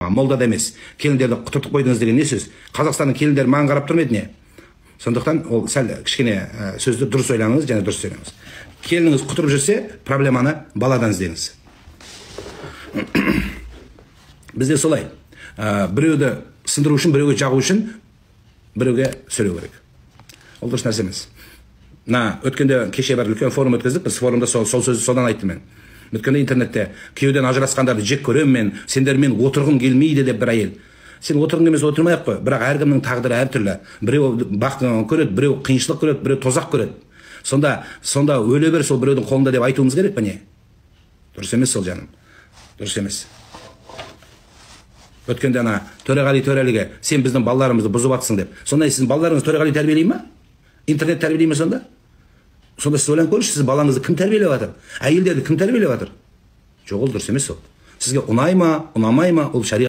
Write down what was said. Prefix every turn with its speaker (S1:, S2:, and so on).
S1: молда да емес. Келіндерді құтыртып қойдыңыз деген не сөз? Қазақстанның келіндері маған қарап тұрмайды не? Сондықтан ол сәл кішкене сөзді дұрыс ойлаңыз және дұрыс сөйлеңіз. Келініңіз құтырып жүрсе, проблеманы баладан іздеңіз. Бізде солай. Біреуді сындыру үшін, біреуге жағу үшін, біреуге сөйлеу керек. Ол дұрыс нәрсе емес. Өткенде кеше бір үлкен форум өткіздік, біз форумда сол сөзді содан айттым мен. Өткенде интернетте күйеуден ажырасқандарды жек көремін мен, сендермен отырғым келмейді деп бір әйел. Сен отырғың емес отырмай-ақ қой, бірақ әркімнің тағдыры әртүрлі. Біреу бақытын көреді, біреу қиыншылық көреді, біреу тозақ көреді. Сонда өле бер сол біреудің қолында деп айтуымыз керек пе не? Дұрыс емес сол жаным. Дұрыс емес. Өткенде Төреғали Төрәліге сен біздің балаларымызды бұзып атсың деп. Сонда сіздің балаларыңыз Төреғали тәрбиелей ме? Интернет тәрбиелей ме сонда? Сонда сіз ойланып көріңізші, сіз балаңызды кім тәрбиелеп жатыр? Әйелдерді кім тәрбиелеп жатыр? Жоқ, ол дұрыс емес ол. Сізге ұнай ма, ұнамай ма, ол шариғат.